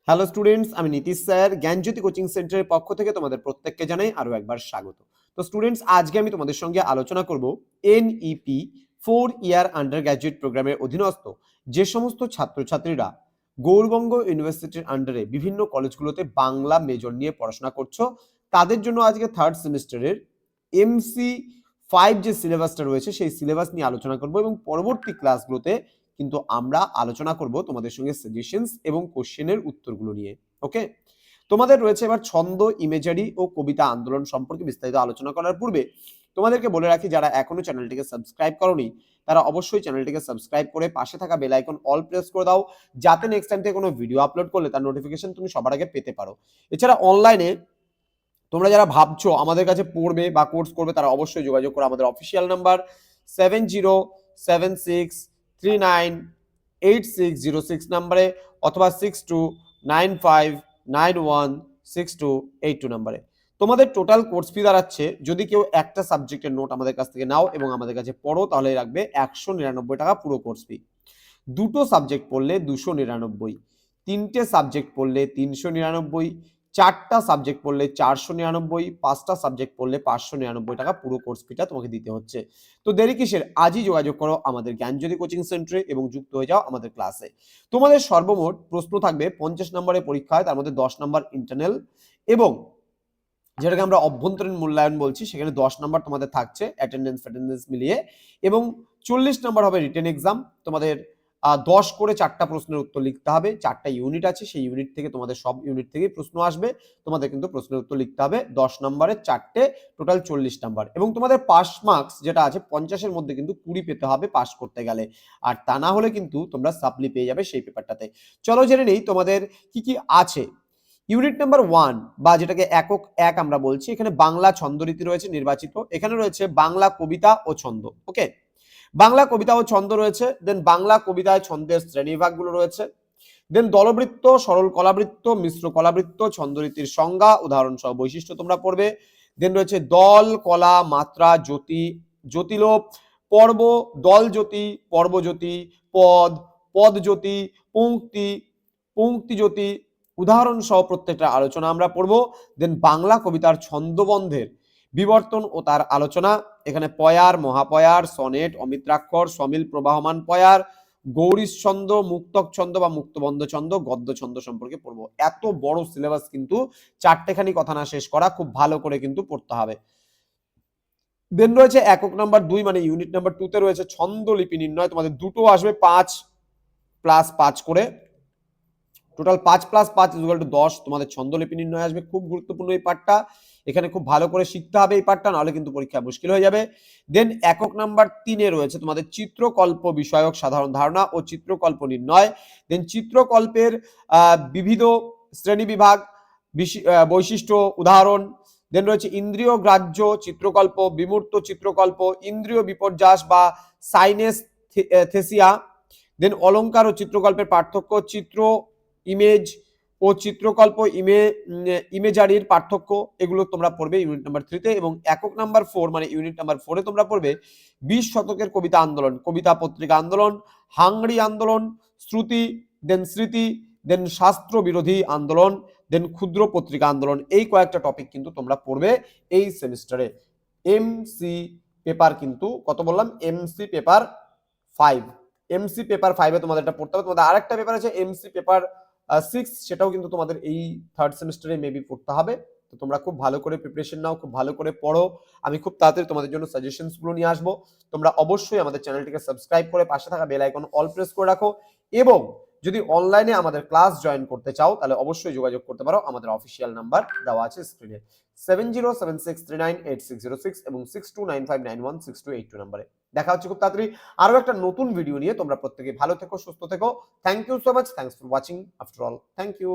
Hello students, আমি Nitish sir জ্ঞানজ্যোতি coaching সেন্টারের পক্ষ থেকে তোমাদের প্রত্যেককে জানাই আরো একবার স্বাগত। তো স্টুডেন্টস, আজকে আমি তোমাদের সঙ্গে আলোচনা করব এনইপি 4 ইয়ার আন্ডার গ্র্যাজুয়েট প্রোগ্রামের অধীনস্থ যে সমস্ত ছাত্রছাত্রীরা গৌরবঙ্গ ইউনিভার্সিটির আন্ডারে বিভিন্ন কলেজগুলোতে বাংলা মেজর নিয়ে পড়াশোনা করছো, তাদের জন্য আজকে থার্ড সেমিস্টারের MC5 যে সিলেবাসটা রয়েছে সেই সিলেবাস নিয়ে আলোচনা করব এবং পরবর্তী ক্লাসগুলোতে কিন্তু আমরা আলোচনা করব তোমাদের সঙ্গে সাজেশনস এবং কোশ্চেনের উত্তরগুলো নিয়ে। ওকে, তোমাদের রয়েছে এবার ছন্দ, ইমেজারি ও কবিতা আন্দোলন সম্পর্কে বিস্তারিত আলোচনা করার পূর্বে তোমাদেরকে বলে রাখি, যারা এখনো চ্যানেলটিকে সাবস্ক্রাইব করোনি তারা অবশ্যই চ্যানেলটিকে সাবস্ক্রাইব করে পাশে থাকা বেল আইকন অল প্রেস করে দাও, যাতে নেক্সট টাইম থেকে কোনো ভিডিও আপলোড করলে তার নোটিফিকেশন তুমি সবার আগে পেতে পারো। এছাড়া অনলাইনে তোমরা যারা ভাবছো আমাদের কাছে পড়বে বা কোর্স করবে তারা অবশ্যই যোগাযোগ করো আমাদের অফিসিয়াল নাম্বার 7076398606 নাম্বারে অথবা 6295916282 নাম্বারে। তোমাদের টোটাল কোর্স ফি দাঁড়াচ্ছে, যদি কেউ একটা সাবজেক্টের নোট আমাদের কাছ থেকে নাও এবং আমাদের কাছে পড়ো তাহলে রাখবে 199 টাকা পুরো কোর্স ফি। দুটো সাবজেক্ট পড়লে 299, তিনটে সাবজেক্ট পড়লে 399, চারটা সাবজেক্ট পড়লে 499, পাঁচটা সাবজেক্ট পড়লে 599 টাকা পুরো কোর্স ফিটা তোমাকে দিতে হচ্ছে। তো দেরি কিসের, আজই যোগাযোগ করো আমাদের জ্ঞানজ্যোতি কোচিং সেন্টারে এবং যুক্ত হয়ে যাও আমাদের ক্লাসে। তোমাদের সর্বমোট প্রশ্ন থাকবে 50 নম্বরের পরীক্ষায়, তার মধ্যে 10 নম্বর ইন্টারনাল এবং যেটাকে আমরা অভ্যন্তরীণ মূল্যায়ন বলছি, সেখানে 10 নম্বর তোমাদের থাকছে অ্যাটেন্ডেন্স মিলিয়ে, এবং 40 নম্বর হবে রিটেন এক্সাম। তোমাদের 10 করে 4টা প্রশ্নের উত্তর লিখতে হবে, 4টা ইউনিট আছে, সেই ইউনিট থেকে তোমাদের সব ইউনিট থেকেই প্রশ্ন আসবে, তোমাদের কিন্তু প্রশ্নের উত্তর লিখতে হবে 10 নম্বরের 4টে, টোটাল 40 নম্বর। এবং তোমাদের পাস মার্কস যেটা আছে 50-এর মধ্যে কিন্তু 20 পেতে হবে পাস করতে গেলে, আর তা না হলে কিন্তু তোমরা সাপ্লি পেয়ে যাবে সেই পেপারটাতে। চলো জেনে নেই তোমাদের কি কি আছে। ইউনিট নাম্বার 1 বা যেটাকে একক 1 আমরা বলছি, এখানে বাংলা ছন্দরীতি রয়েছে নির্বাচিত, এখানে রয়েছে বাংলা কবিতা ও ছন্দ। ওকে, বাংলা কবিতা ও ছন্দ রয়েছে, দেন বাংলা কবিতায় ছন্দের শ্রেণীবিভাগগুলো রয়েছে, দেন দলবৃত্ত, সরল কলাবৃত্ত, মিশ্র কলাবৃত্ত, ছন্দরীতির সংজ্ঞা, উদাহরণ সহ বৈশিষ্ট্য তোমরা পড়বে। দেন রয়েছে দল, কলা, মাত্রা, জ্যোতি, জ্যোতিলোপ, পর্ব, দল জ্যোতি, পর্বজ্যোতি, পদ, পদজ্যোতি, পংক্তি, পংক্তি জ্যোতি, উদাহরণ সহ প্রত্যেকটা আলোচনা আমরা পড়বো। দেন বাংলা কবিতার ছন্দবন্ধের বিবর্তন ও তার আলোচনা, এখানে পয়ার, মহাপয়ার, সনেট, অমিত্রাক্ষর, সমিল প্রবাহমান পয়ার, গৌরী ছন্দ, মুক্তক ছন্দ বা মুক্তবন্ধ ছন্দ, গদ্য ছন্দ সম্পর্কে পড়বো। এত বড় সিলেবাস কিন্তু চারটেখানি কথা না শেষ করা, খুব ভালো করে কিন্তু পড়তে হবে। দেন রয়েছে একক নাম্বার 2 মানে ইউনিট নাম্বার 2 তে রয়েছে ছন্দলিপি নির্ণয়, তোমাদের দুটো আসবে 5+5 করে, টোটাল 5+5 = 10 তোমাদের ছন্দলিপি নির্ণয় আসবে। খুব গুরুত্বপূর্ণ এই পার্টটা, এখানে খুব ভালো করে শিখতে হবে এই পার্টটা, নাহলে কিন্তু পরীক্ষা মুশকিল হয়ে যাবে। দেন একক নাম্বার 3-এ রয়েছে তোমাদের চিত্রকল্প বিষয়ক সাধারণ ধারণা ও চিত্রকল্প নির্ণয়। দেন চিত্রকল্পের বিবিধ শ্রেণী বিভাগ, বৈশিষ্ট্য, উদাহরণ। দেন রয়েছে ইন্দ্রিয় গ্রাহ্য চিত্রকল্প, বিমূর্ত চিত্রকল্প, ইন্দ্রিয় বিপর্যাস বা সাইনেস্থেসিয়া। দেন অলঙ্কার ও চিত্রকল্পের পার্থক্য, চিত্র ইমেজ ও চিত্রকল্প ইমেজারির পার্থক্য, এগুলো তোমরা পড়বে ইউনিট নাম্বার 3-তে। এবং একক নাম্বার 4 মানে ইউনিট নাম্বার 4-এ তোমরা পড়বে 20 শতকের কবিতা আন্দোলন, কবিতা পত্রিকা আন্দোলন, হাংরি আন্দোলন, শ্রুতি, দেন স্মৃতি, দেন শাস্ত্র বিরোধী আন্দোলন, দেন ক্ষুদ্র পত্রিকা আন্দোলন। এই কয়েকটা টপিক কিন্তু তোমরা পড়বে এই সেমিস্টারে। এমসি পেপার কিন্তু কত বললাম, এমসি পেপার 5, এমসি পেপার 5-এ তোমাদের এটা পড়তে হবে। তোমাদের আরেকটা পেপার আছে এমসি পেপার 6, সেটাও কিন্তু তোমাদের এই থার্ড সেমিস্টারে মেবি পড়তে হবে। তো তোমরা খুব ভালো করে প্রিপারেশন নাও, খুব ভালো করে পড়ো, আমি খুব তাড়াতাড়ি তোমাদের জন্য সাজেশনস গুলো নিয়ে আসবো। তোমরা অবশ্যই আমাদের চ্যানেলটিকে সাবস্ক্রাইব করে পাশে থাকা বেল আইকন অল প্রেস করে রাখো, এবং যদি অনলাইনে আমাদের ক্লাস জয়েন করতে চাও তাহলে অবশ্যই যোগাযোগ করতে পারো, আমাদের অফিসিয়াল নাম্বার দেওয়া আছে স্ক্রিনে 7076398606 এবং 6295916282 নম্বরে। দেখা হচ্ছে খুব তাড়াতাড়ি আরো একটা নতুন ভিডিও নিয়ে। তোমরা প্রত্যেকে ভালো থেকো, সুস্থ থেকো। Thank you so much, thanks for watching after all, thank you.